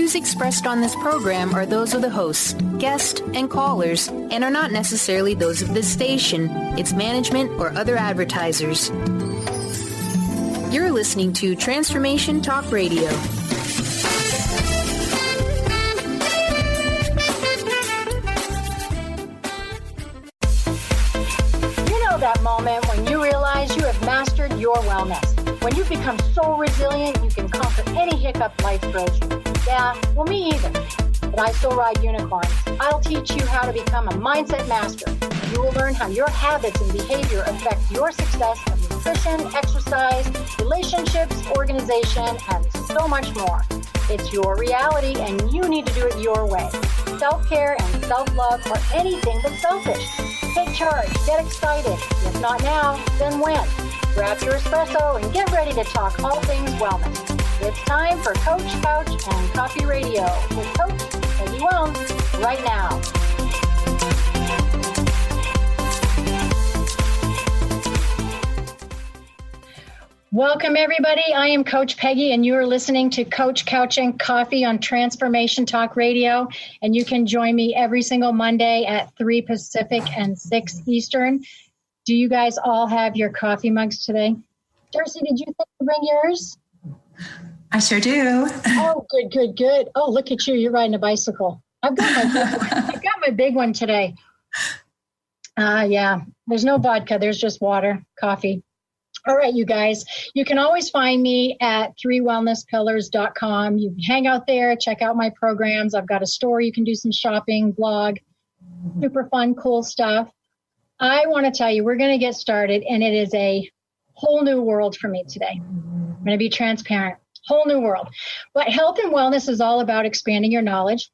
views expressed on this program are those of the host, guest, and callers, and are not necessarily those of this station, its management, or other advertisers. You're listening to Transformation Talk Radio. That moment when you realize you have mastered your wellness. When you've become so resilient, you can conquer any hiccup life throws you. Yeah, well, me either. But I still ride unicorns. I'll teach you how to become a mindset master. You will learn how your habits and behavior affect your success in nutrition, exercise, relationships, organization, and so much more. It's your reality, and you need to do it your way. Self-care and self-love are anything but selfish. Take charge, get excited. If not now, then when? Grab your espresso and get ready to talk all things wellness. It's time for Coach, Couch, and Coffee Radio with Coach Peggy Wellness right now. Welcome, everybody. I am Coach Peggy, and you are listening to Coach, Couch, and Coffee on Transformation Talk Radio. And you can join me every single Monday at 3 Pacific and 6 Eastern. Do you guys all have your coffee mugs today? Darcy, did you think to bring yours? I sure do. Oh, good. Oh, look at you. You're riding a bicycle. I've got my big one today. Yeah, there's no vodka. There's just water, coffee. All right, you guys, you can always find me at 3wellnesspillars.com. You can hang out there, check out my programs. I've got a store. You can do some shopping, blog, super fun, cool stuff. I want to tell you, we're going to get started, and it is a whole new world for me today. I'm going to be transparent. Whole new world. But health and wellness is all about expanding your knowledge,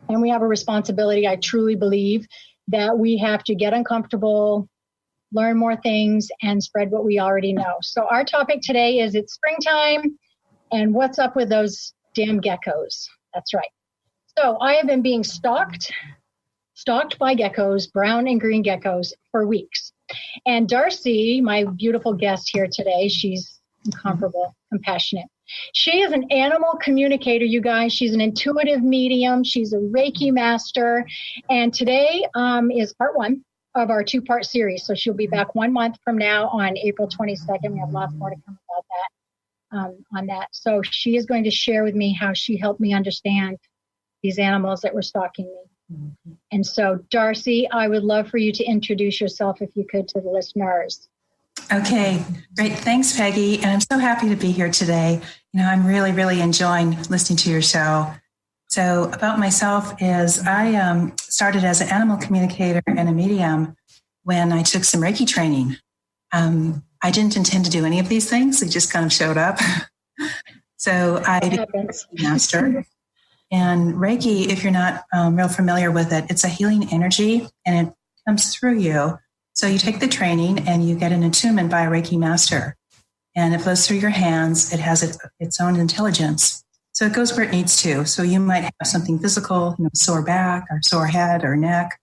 and we have a responsibility, I truly believe, that we have to get uncomfortable, learn more things, and spread what we already know. So our topic today is it's springtime, and what's up with those damn geckos? That's right. So I have been being stalked by geckos, brown and green geckos, for weeks. And Darcy, my beautiful guest here today, she's incomparable, compassionate. She is an animal communicator, you guys. She's an intuitive medium. She's a Reiki Master. And today is part one of our two-part series. So she'll be back 1 month from now on April 22nd. We have lots more to come about that, on that. So she is going to share with me how she helped me understand these animals that were stalking me. Mm-hmm. And so, Darcy, I would love for you to introduce yourself, if you could, to the listeners. Okay, great. Thanks, Peggy. And I'm so happy to be here today. You know, I'm really, really enjoying listening to your show. So about myself is I started as an animal communicator and a medium when I took some Reiki training. I didn't intend to do any of these things. They just kind of showed up. So I became a Reiki Master. And Reiki, if you're not real familiar with it, it's a healing energy and it comes through you. So you take the training and you get an attunement by a Reiki Master. And it flows through your hands. It has its own intelligence. So it goes where it needs to. So you might have something physical, sore back or sore head or neck,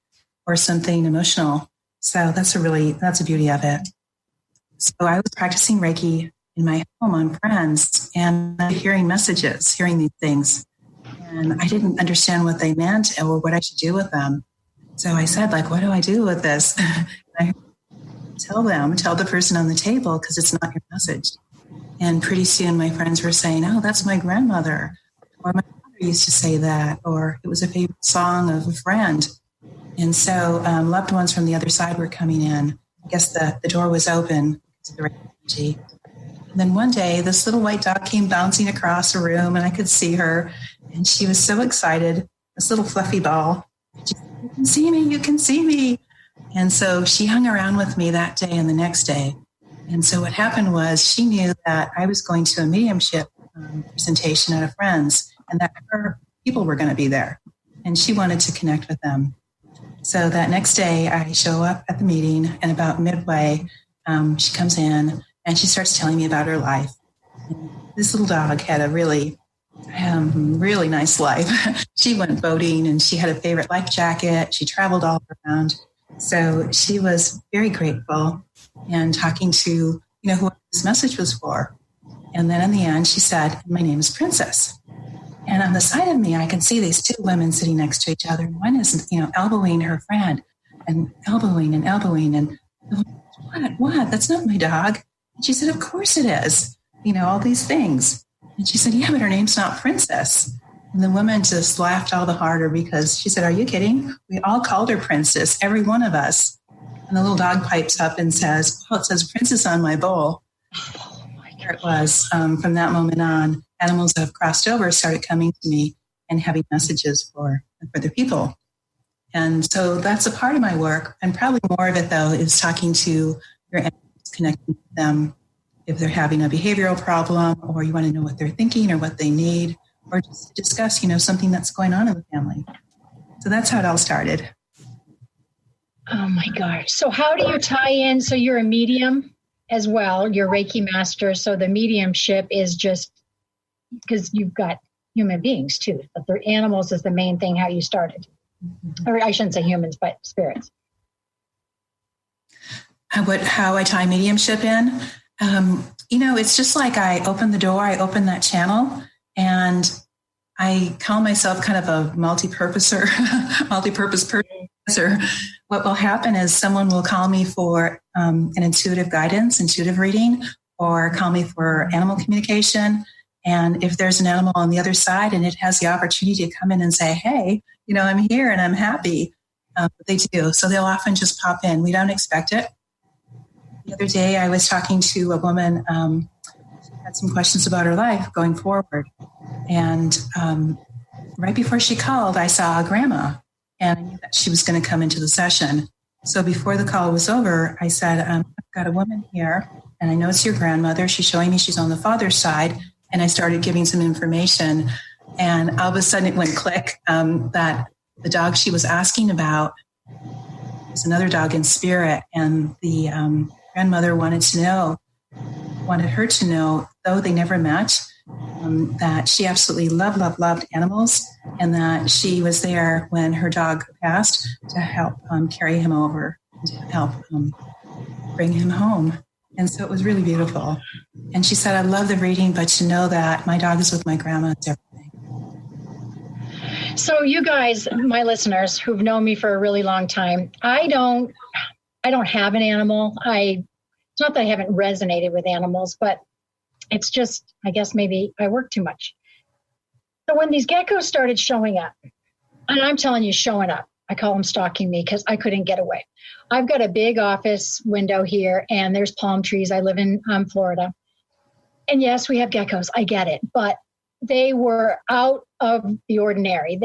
or something emotional. So that's a beauty of it. So I was practicing Reiki in my home on friends and hearing messages, hearing these things. And I didn't understand what they meant or what I should do with them. So I said, what do I do with this? I tell the person on the table, because it's not your message. And pretty soon my friends were saying, oh, that's my grandmother. Or my mother used to say that. Or it was a favorite song of a friend. And so loved ones from the other side were coming in. I guess the door was open to the energy. And then one day, this little white dog came bouncing across the room, and I could see her. And she was so excited, this little fluffy ball. She said, you can see me, you can see me. And so she hung around with me that day and the next day. And so what happened was she knew that I was going to a mediumship presentation at a friend's, and that her people were going to be there. And she wanted to connect with them. So that next day, I show up at the meeting, and about midway, she comes in, and she starts telling me about her life. And this little dog had a really nice life. She went boating, and she had a favorite life jacket. She traveled all around. So she was very grateful and talking to, who this message was for. And then in the end, she said, my name is Princess. And on the side of me, I can see these two women sitting next to each other. And one is, elbowing her friend and elbowing. And what? That's not my dog. And she said, of course it is. All these things. And she said, yeah, but her name's not Princess. And the woman just laughed all the harder because she said, are you kidding? We all called her Princess, every one of us. And the little dog pipes up and says, it says Princess on my bowl. There it was. From that moment on, animals that have crossed over started coming to me and having messages for the people. And so that's a part of my work. And probably more of it, though, is talking to your animals, connecting with them if they're having a behavioral problem, or you want to know what they're thinking or what they need, or just discuss, something that's going on in the family. So that's how it all started. Oh my gosh. So how do you tie in? So you're a medium as well. You're Reiki Master. So the mediumship is just because you've got human beings too, but the animals is the main thing, how you started. Or I shouldn't say humans, but spirits. How I tie mediumship in? It's just like I open the door, I open that channel, and I call myself kind of a multi-purpose person. What will happen is someone will call me for an intuitive guidance, intuitive reading, or call me for animal communication. And if there's an animal on the other side and it has the opportunity to come in and say, hey, I'm here and I'm happy, they do. So they'll often just pop in. We don't expect it. The other day I was talking to a woman, she had some questions about her life going forward. And right before she called, I saw a grandma, and I knew that she was going to come into the session. So before the call was over, I said, I've got a woman here, and I know it's your grandmother. She's showing me she's on the father's side. And I started giving some information, and all of a sudden it went click, that the dog she was asking about was another dog in spirit. And the grandmother wanted her to know, though they never met, that she absolutely loved animals, and that she was there when her dog passed to help carry him over, to help bring him home. And so it was really beautiful. And she said, I love the reading, but to know that my dog is with my grandma, it's everything. So you guys, my listeners who've known me for a really long time, I don't have an animal. It's not that I haven't resonated with animals, but it's just, I guess maybe I work too much. So when these geckos started showing up, and I'm telling you, showing up, I call them stalking me because I couldn't get away. I've got a big office window here, and there's palm trees. I live in Florida. And yes, we have geckos. I get it. But they were out of the ordinary.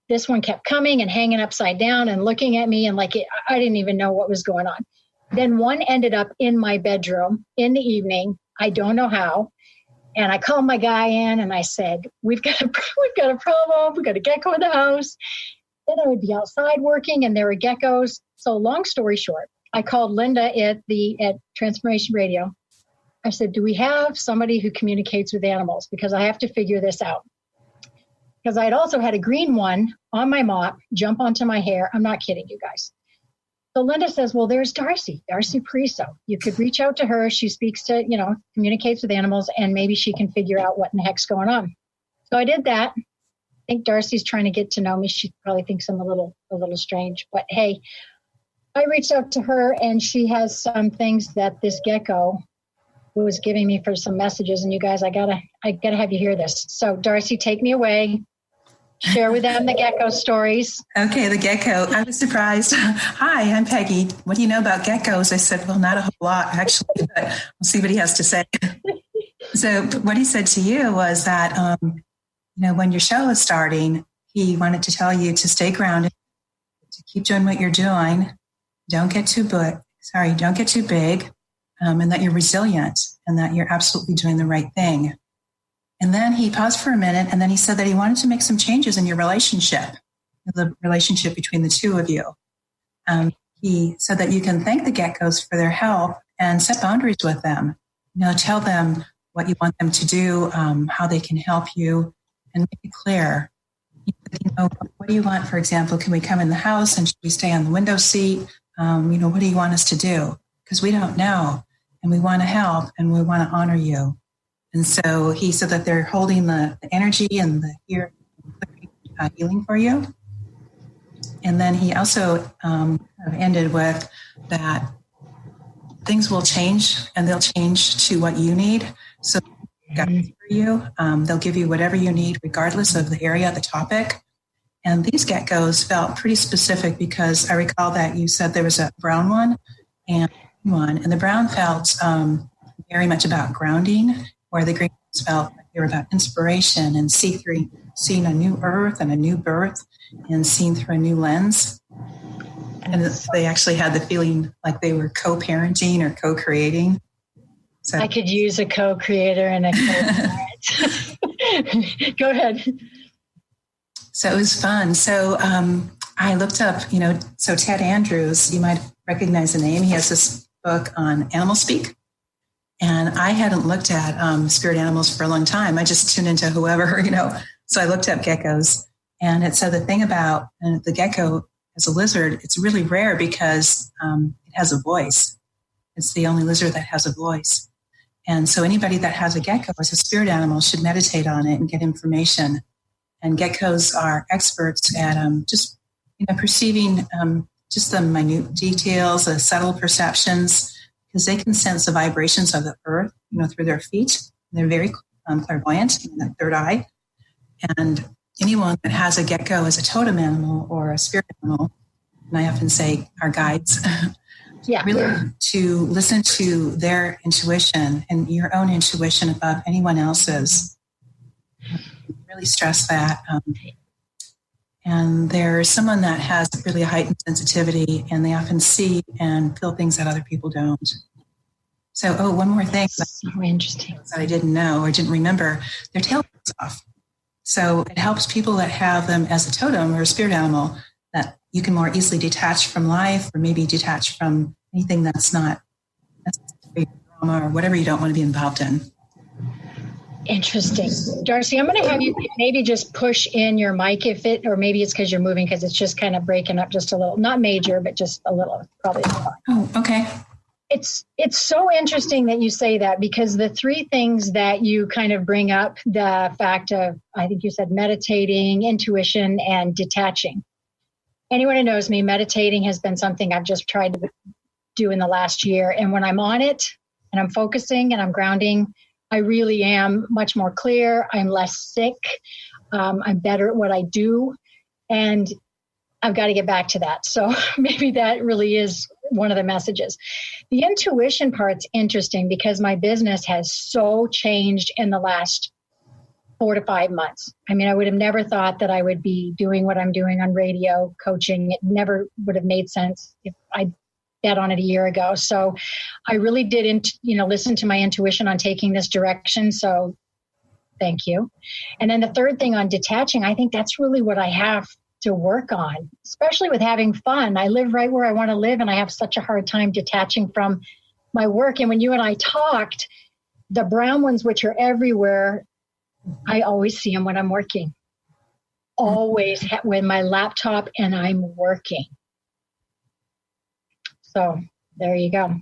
This one kept coming and hanging upside down and looking at me, and I didn't even know what was going on. Then one ended up in my bedroom in the evening. I don't know how. And I called my guy in and I said, we've got a problem. We've got a gecko in the house. Then I would be outside working and there were geckos. So long story short, I called Linda at Transformation Radio. I said, do we have somebody who communicates with animals? Because I have to figure this out. Because I had also had a green one on my mop jump onto my hair. I'm not kidding you guys. So Linda says, well, there's Darcy Pariso. You could reach out to her. She speaks to, communicates with animals, and maybe she can figure out what in the heck's going on. So I did that. I think Darcy's trying to get to know me. She probably thinks I'm a little strange, but hey, I reached out to her, and she has some things that this gecko was giving me for some messages. And you guys, I gotta have you hear this. So Darcy, take me away. Share with them the gecko stories. Okay, the gecko. I was surprised. Hi, I'm Peggy. What do you know about geckos? I said, well, not a whole lot, actually, but we'll see what he has to say. So what he said to you was that, when your show is starting, he wanted to tell you to stay grounded, to keep doing what you're doing. Don't get too big, and that you're resilient and that you're absolutely doing the right thing. And then he paused for a minute, and then he said that he wanted to make some changes in your relationship, the relationship between the two of you. He said that you can thank the geckos for their help and set boundaries with them. Tell them what you want them to do, how they can help you, and make it clear. What do you want, for example? Can we come in the house and should we stay on the window seat? What do you want us to do? Because we don't know, and we want to help, and we want to honor you. And so he said that they're holding the energy and the healing for you. And then he also ended with that things will change, and they'll change to what you need. So guides for you. They'll give you whatever you need, regardless of the area, the topic. And these geckos felt pretty specific because I recall that you said there was a brown one and one, and the brown felt very much about grounding, where the green ones felt like they were about inspiration and seeing a new earth and a new birth and seeing through a new lens. And they actually had the feeling like they were co-parenting or co-creating. So I could use a co-creator and a co-parent. Go ahead. So it was fun. So I looked up, so Ted Andrews, you might recognize the name. He has this book on animal speak. And I hadn't looked at spirit animals for a long time. I just tuned into whoever, So I looked up geckos. And it said the thing about the gecko as a lizard, it's really rare because it has a voice. It's the only lizard that has a voice. And so anybody that has a gecko as a spirit animal should meditate on it and get information. And geckos are experts at just perceiving just the minute details, the subtle perceptions, because they can sense the vibrations of the earth, through their feet. They're very clairvoyant in the third eye. And anyone that has a gecko as a totem animal or a spirit animal, and I often say our guides, really to listen to their intuition and your own intuition above anyone else's. Really stress that. And there's someone that has really a heightened sensitivity, and they often see and feel things that other people don't. So, one more thing. So interesting. That I didn't know or didn't remember. Their tail comes off. So it helps people that have them as a totem or a spirit animal that you can more easily detach from life, or maybe detach from anything that's not necessary drama or whatever you don't want to be involved in. Interesting. Darcy, I'm going to have you maybe just push in your mic or maybe it's because you're moving, because it's just kind of breaking up just a little, not major, but just a little, probably. Oh, okay. It's so interesting that you say that, because the three things that you kind of bring up, the fact of, I think you said meditating, intuition, and detaching. Anyone who knows me, meditating has been something I've just tried to do in the last year. And when I'm on it and I'm focusing and I'm grounding, I really am much more clear. I'm less sick. I'm better at what I do. And I've got to get back to that. So maybe that really is one of the messages. The intuition part's interesting because my business has so changed in the last 4 to 5 months. I mean, I would have never thought that I would be doing what I'm doing on radio, coaching. It never would have made sense if I bet on it a year ago. So I really did, listen to my intuition on taking this direction. So thank you. And then the third thing on detaching, I think that's really what I have to work on, especially with having fun. I live right where I want to live, and I have such a hard time detaching from my work. And when you and I talked, the brown ones, which are everywhere, I always see them when I'm working. Always when my laptop and I'm working. So there you go.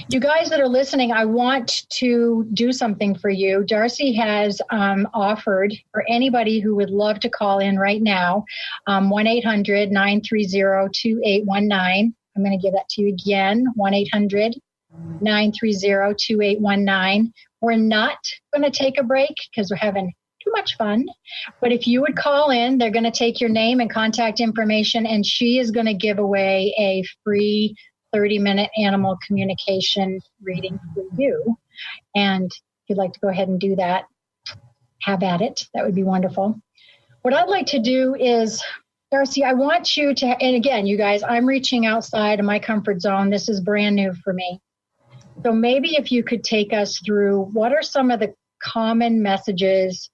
You guys that are listening, I want to do something for you. Darcy has offered for anybody who would love to call in right now, 1-800-930-2819. I'm going to give that to you again, 1-800-930-2819. We're not going to take a break because we're having too much fun. But if you would call in, they're going to take your name and contact information, and she is going to give away a free 30-minute animal communication reading for you. And if you'd like to go ahead and do that, have at it. That would be wonderful. What I'd like to do is, Darcy, I want you to, and again, you guys, I'm reaching outside of my comfort zone. This is brand new for me. So maybe if you could take us through, what are some of the common messages?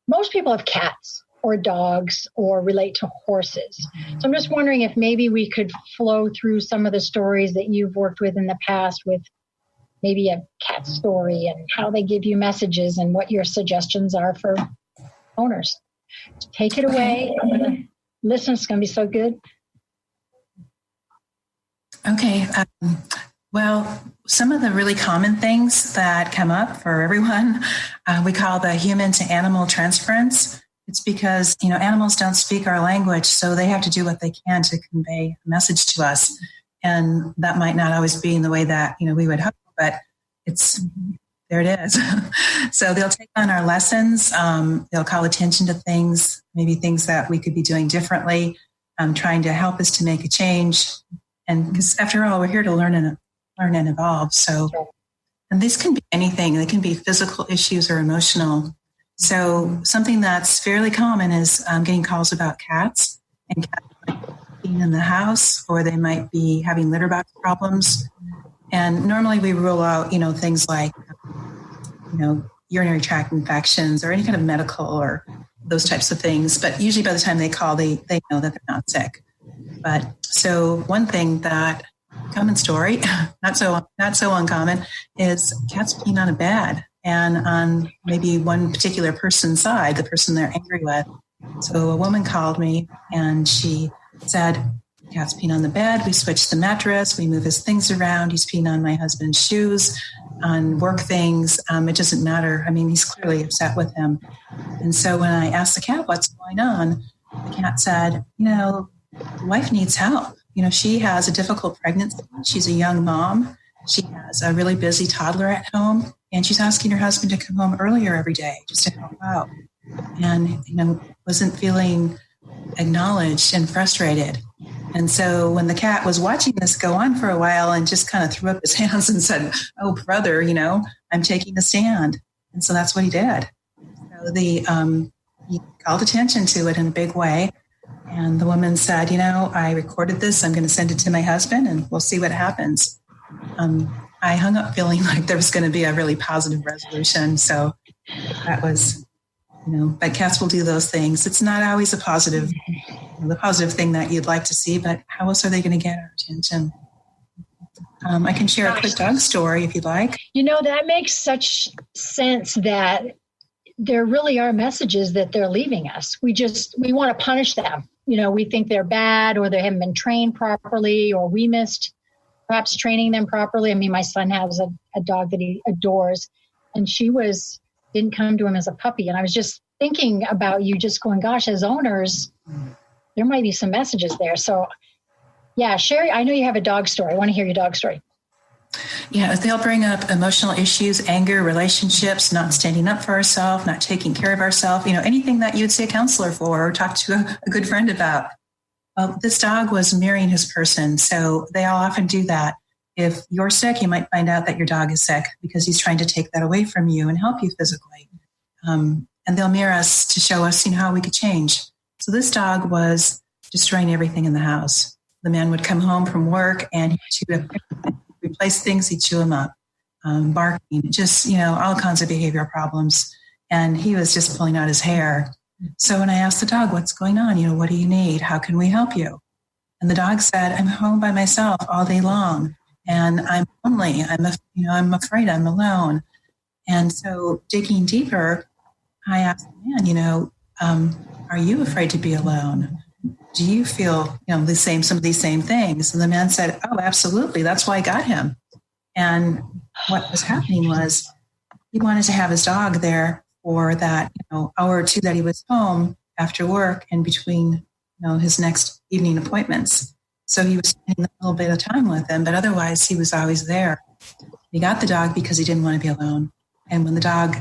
Most people have cats or dogs or relate to horses. So I'm just wondering if maybe we could flow through some of the stories that you've worked with in the past, with maybe a cat story and how they give you messages and what your suggestions are for owners. Take it away. I'm going to listen. It's going to be so good. Okay. Well, some of the really common things that come up for everyone, we call the human to animal transference. It's because, animals don't speak our language, so they have to do what they can to convey a message to us. And that might not always be in the way that, we would hope, but there it is. So they'll take on our lessons. They'll call attention to things, maybe things that we could be doing differently, trying to help us to make a change. And because after all, we're here to learn and evolve. So, and this can be anything. They can be physical issues or emotional. So something that's fairly common is getting calls about cats, and cats might be being in the house, or they might be having litter box problems. And normally we rule out, things like, urinary tract infections or any kind of medical or those types of things. But usually by the time they call, they know that they're not sick. But so one thing that common story, not so uncommon, is cats peeing on a bed and on maybe one particular person's side, the person they're angry with. So a woman called me and she said, cat's peeing on the bed. We switched the mattress. We move his things around. He's peeing on my husband's shoes, on work things. It doesn't matter. I mean, he's clearly upset with him. And so when I asked the cat what's going on, the cat said, the wife needs help. She has a difficult pregnancy. She's a young mom. She has a really busy toddler at home, and she's asking her husband to come home earlier every day just to help out. And, wasn't feeling acknowledged and frustrated. And so when the cat was watching this go on for a while and just kind of threw up his hands and said, "Oh, brother, I'm taking a stand." And so that's what he did. So he called attention to it in a big way. And the woman said, I recorded this. I'm going to send it to my husband and we'll see what happens. I hung up feeling like there was going to be a really positive resolution. So that was, but cats will do those things. It's not always the positive thing that you'd like to see, but how else are they going to get our attention? I can share a quick dog story if you'd like. That makes such sense that there really are messages that they're leaving us. We want to punish them. We think they're bad, or they haven't been trained properly, or we missed perhaps training them properly. I mean, my son has a dog that he adores, and she didn't come to him as a puppy. And I was just thinking about you, just going, gosh, as owners, there might be some messages there. So yeah, Sherry, I know you have a dog story. I want to hear your dog story. Yeah, they'll bring up emotional issues, anger, relationships, not standing up for ourselves, not taking care of ourselves, anything that you would see a counselor for or talk to a good friend about. Well, this dog was mirroring his person. So they all often do that. If you're sick, you might find out that your dog is sick because he's trying to take that away from you and help you physically. And they'll mirror us to show us, how we could change. So this dog was destroying everything in the house. The man would come home from work and he'd chew up everything. Replace things, he'd chew them up, barking, just, all kinds of behavioral problems. And he was just pulling out his hair. So when I asked the dog, what's going on? What do you need? How can we help you? And the dog said, I'm home by myself all day long. And I'm lonely. I'm afraid I'm alone. And so digging deeper, I asked the man, are you afraid to be alone? Do you feel, some of these same things? And the man said, oh, absolutely. That's why I got him. And what was happening was he wanted to have his dog there for that, hour or two that he was home after work and between, his next evening appointments. So he was spending a little bit of time with him, but otherwise he was always there. He got the dog because he didn't want to be alone. And when the dog,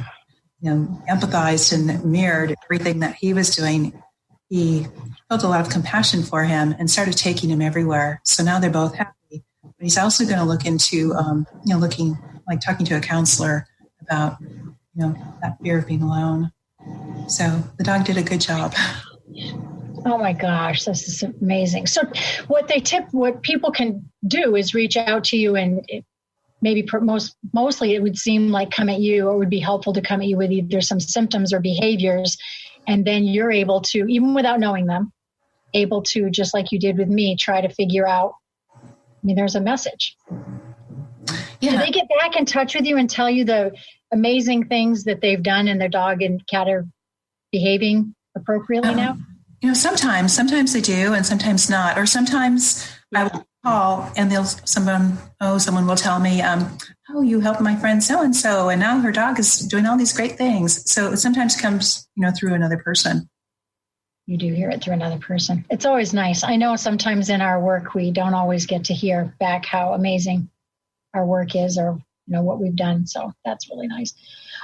empathized and mirrored everything that he was doing, he felt a lot of compassion for him and started taking him everywhere. So now they're both happy. But he's also going to look into, talking to a counselor about, that fear of being alone. So the dog did a good job. Oh my gosh, this is amazing. So what people can do is reach out to you, and maybe mostly it would seem like come at you, or it would be helpful to come at you with either some symptoms or behaviors. And then you're able to, even without knowing them, able to, just like you did with me, try to figure out, there's a message. Yeah. Do they get back in touch with you and tell you the amazing things that they've done and their dog and cat are behaving appropriately now? Sometimes they do and sometimes not. Or sometimes I will call and someone will tell me, oh, you helped my friend so-and-so, and now her dog is doing all these great things. So it sometimes comes, through another person. You do hear it through another person. It's always nice. I know sometimes in our work, we don't always get to hear back how amazing our work is or, what we've done. So that's really nice.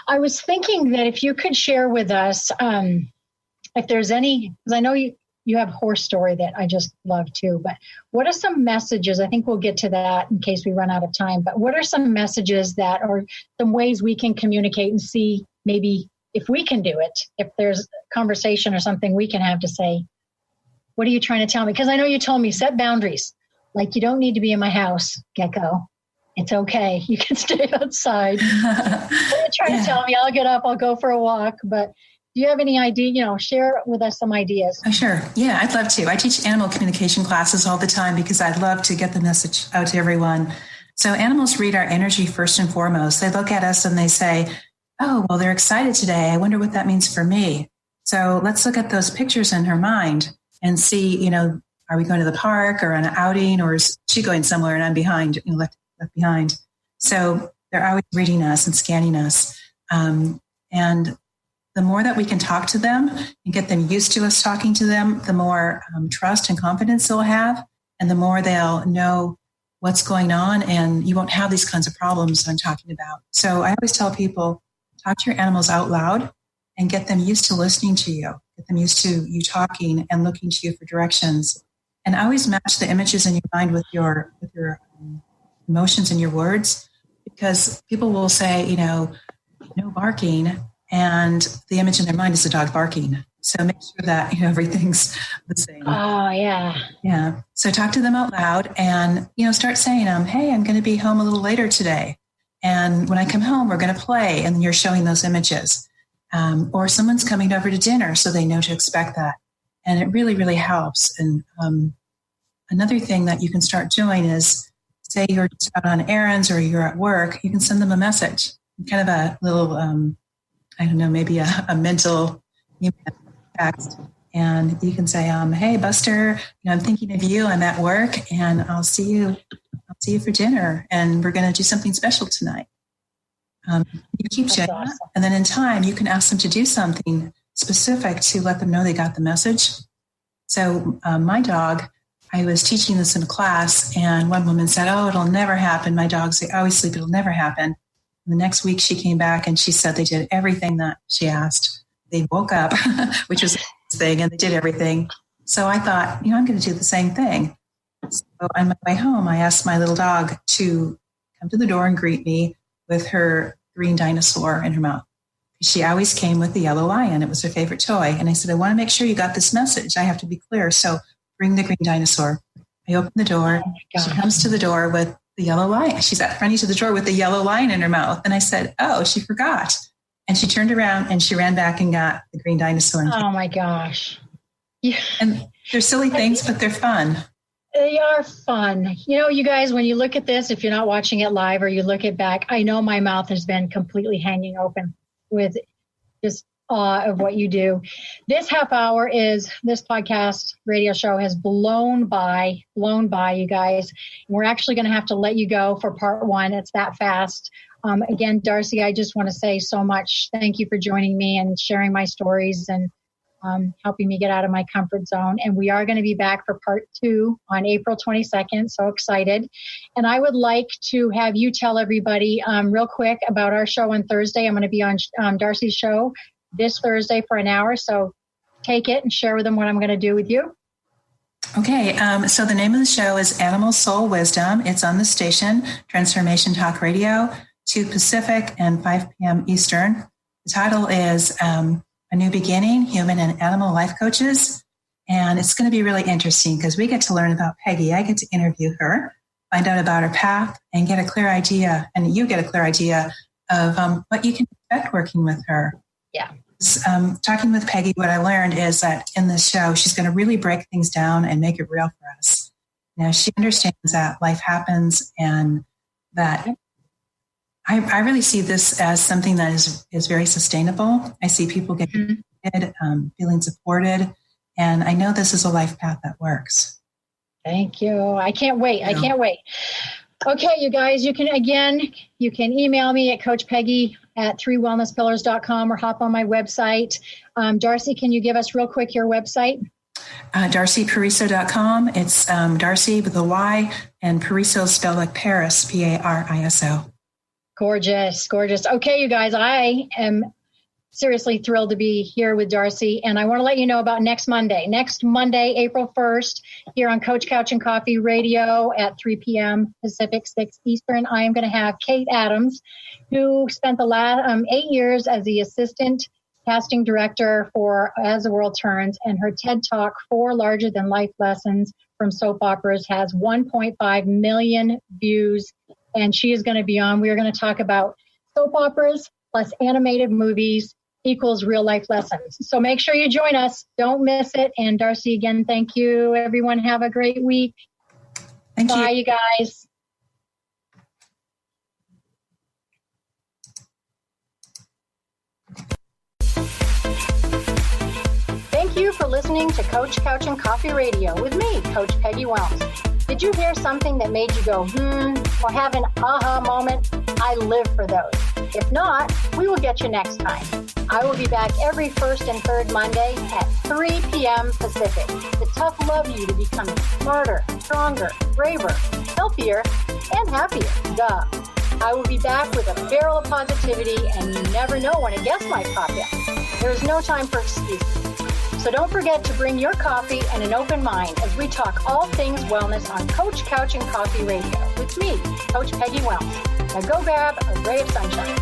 I was thinking that if you could share with us, if there's any, because I know you have a horse story that I just love too, but what are some messages? I think we'll get to that in case we run out of time, but what are some messages that or some ways we can communicate and see maybe if we can do it, if there's a conversation or something we can have to say, what are you trying to tell me? Because I know you told me set boundaries. Like you don't need to be in my house, Gecko. It's okay. You can stay outside. You're trying to tell me I'll get up, I'll go for a walk. But do you have any idea, share with us some ideas? Oh, sure. Yeah, I'd love to. I teach animal communication classes all the time because I'd love to get the message out to everyone. So animals read our energy first and foremost. They look at us and they say, oh, well, they're excited today. I wonder what that means for me. So let's look at those pictures in her mind and see, are we going to the park or on an outing, or is she going somewhere and I'm behind, left behind. So they're always reading us and scanning us. And the more that we can talk to them and get them used to us talking to them, the more trust and confidence they'll have, and the more they'll know what's going on, and you won't have these kinds of problems I'm talking about. So I always tell people, talk to your animals out loud and get them used to listening to you, get them used to you talking and looking to you for directions. And always match the images in your mind with your emotions and your words, because people will say, no barking, and the image in their mind is a dog barking. So make sure that everything's the same. Oh, yeah. Yeah. So talk to them out loud and, start saying, hey, I'm going to be home a little later today. And when I come home, we're going to play. And you're showing those images. Or someone's coming over to dinner, so they know to expect that. And it really, really helps. And another thing that you can start doing is, say you're just out on errands or you're at work, you can send them a message, kind of a little, maybe a mental text. And you can say, hey, Buster, I'm thinking of you. I'm at work and I'll see you for dinner. And we're going to do something special tonight. You keep checking, awesome. And then in time, you can ask them to do something specific to let them know they got the message. So my dog, I was teaching this in a class, and one woman said, oh, it'll never happen. My dogs, they always sleep. It'll never happen. And the next week she came back and she said they did everything that she asked. They woke up, which was the thing, and they did everything. So I thought, I'm going to do the same thing. So on my way home, I asked my little dog to come to the door and greet me with her green dinosaur in her mouth. She always came with the yellow lion. It was her favorite toy. And I said, I want to make sure you got this message. I have to be clear. So bring the green dinosaur. I open the door. She comes to the door with the yellow lion. She's running to the door with the yellow lion in her mouth. And I said, oh, she forgot. And she turned around and she ran back and got the green dinosaur. Oh my gosh. Yeah. And they're silly things, but they're fun. They are fun. You guys, when you look at this, if you're not watching it live or you look it back, I know my mouth has been completely hanging open with just awe of what you do. This half hour this podcast radio show has blown by, you guys. We're actually going to have to let you go for part one. It's that fast. Again, Darcy, I just want to say so much. Thank you for joining me and sharing my stories and helping me get out of my comfort zone. And we are going to be back for part 2 on April 22nd. So excited. And I would like to have you tell everybody real quick about our show on Thursday. I'm going to be on Darcy's show this Thursday for an hour. So take it and share with them what I'm going to do with you. Okay. So the name of the show is Animal Soul Wisdom. It's on the station, Transformation Talk Radio, 2 Pacific and 5 p.m. Eastern. The title is A New Beginning, Human and Animal Life Coaches. And it's going to be really interesting because we get to learn about Peggy. I get to interview her, find out about her path, and get a clear idea, and you get a clear idea of what you can expect working with her. Yeah. Talking with Peggy, what I learned is that in this show, she's going to really break things down and make it real for us. She understands that life happens, and that I really see this as something that is very sustainable. I see people getting feeling supported, and I know this is a life path that works. Thank you. I can't wait. I can't wait. Okay, you guys, you can email me at coachpeggy@3wellnesspillars.com or hop on my website. Darcy, can you give us real quick your website? DarcyPariso.com. It's Darcy with a Y, and Pariso spelled like Paris, Pariso. Gorgeous, gorgeous. Okay, you guys, I am seriously thrilled to be here with Darcy, and I want to let you know about next Monday, April 1st, here on Coach Couch and Coffee Radio at 3 p.m. Pacific, 6 Eastern. I am going to have Kate Adams, who spent the last 8 years as the assistant casting director for As the World Turns, and her TED Talk, 4 Larger-Than-Life Lessons from Soap Operas, has 1.5 million views, and she is going to be on. We are going to talk about soap operas plus animated movies equals real life lessons. So make sure you join us. Don't miss it. And Darcy, again, thank you. Everyone have a great week. Bye, you guys. Thank you for listening to Coach Couch and Coffee Radio with me, Coach Peggy Wells. Did you hear something that made you go, or have an aha moment? I live for those. If not, we will get you next time. I will be back every first and third Monday at 3 p.m. Pacific. The tough love you to become smarter, stronger, braver, healthier, and happier. Duh. I will be back with a barrel of positivity, and you never know when a guest might pop in. There is no time for excuses. So don't forget to bring your coffee and an open mind as we talk all things wellness on Coach Couch and Coffee Radio with me, Coach Peggy Wells. Now go grab a ray of sunshine.